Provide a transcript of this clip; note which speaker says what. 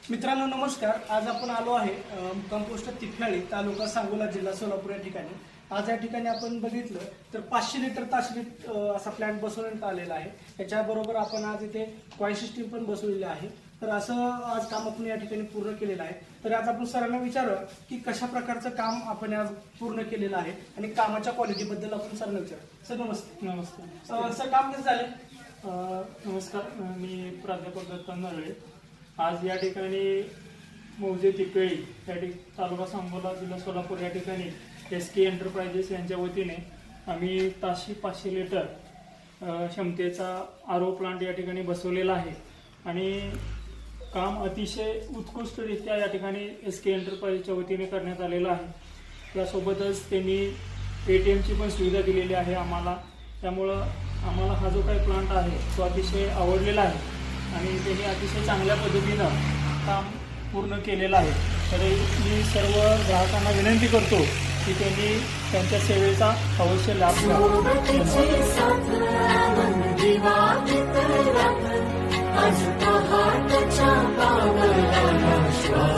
Speaker 1: मित्रांनो नमस्कार। आज आपण आलो आहे कंपोस्ट तिफाळी तालुका सांगोला जिल्हा सोलापूर या ठिकाणी। आज या ठिकाणी आपण बघितलं तर 500 लिटर तासरीत असा प्लांट बसवण्यात आलेला आहे। त्याच्याबरोबर आपण आज इथे कॉईल सिस्टीम पण बसवलेली आहे। तर असं आज काम आपण या ठिकाणी पूर्ण केलेलं आहे। तर आज आपण सरांना विचारू की कशा प्रकारचं काम आपण आज पूर्ण केलेलं आहे आणि कामाच्या क्वालिटीबद्दल आपण सरांना विचारू। सर नमस्ते।
Speaker 2: नमस्कार
Speaker 1: सर काम कसं झालं?
Speaker 2: नमस्कार, मी प्राध्यापक दत्ता नरळे। आज या ठिकाणी मौजे तिफेळी या तालुका सांगोला जिल्हा सोलापूर या ठिकाणी SK एंटरप्राइजेस यांच्या वतीने आम्ही ताशी 500 लिटर क्षमतेचा RO प्लांट या ठिकाणी बसवलेला आहे आणि काम अतिशय उत्कृष्टरित्या या ठिकाणी SK एंटरप्राइजेसच्या वतीने करण्यात आलेलं आहे। त्यासोबतच त्यांनी ATMची पण सुविधा दिलेली आहे आम्हाला। त्यामुळं आम्हाला हा जो काही प्लांट आहे तो अतिशय आवडलेला आहे आणि त्यांनी अतिशय चांगल्या पद्धतीनं काम पूर्ण केलेलं आहे। तर मी सर्व ग्राहकांना विनंती करतो की त्यांनी त्यांच्या सेवेचा अवश्य लाभ घ्यावा।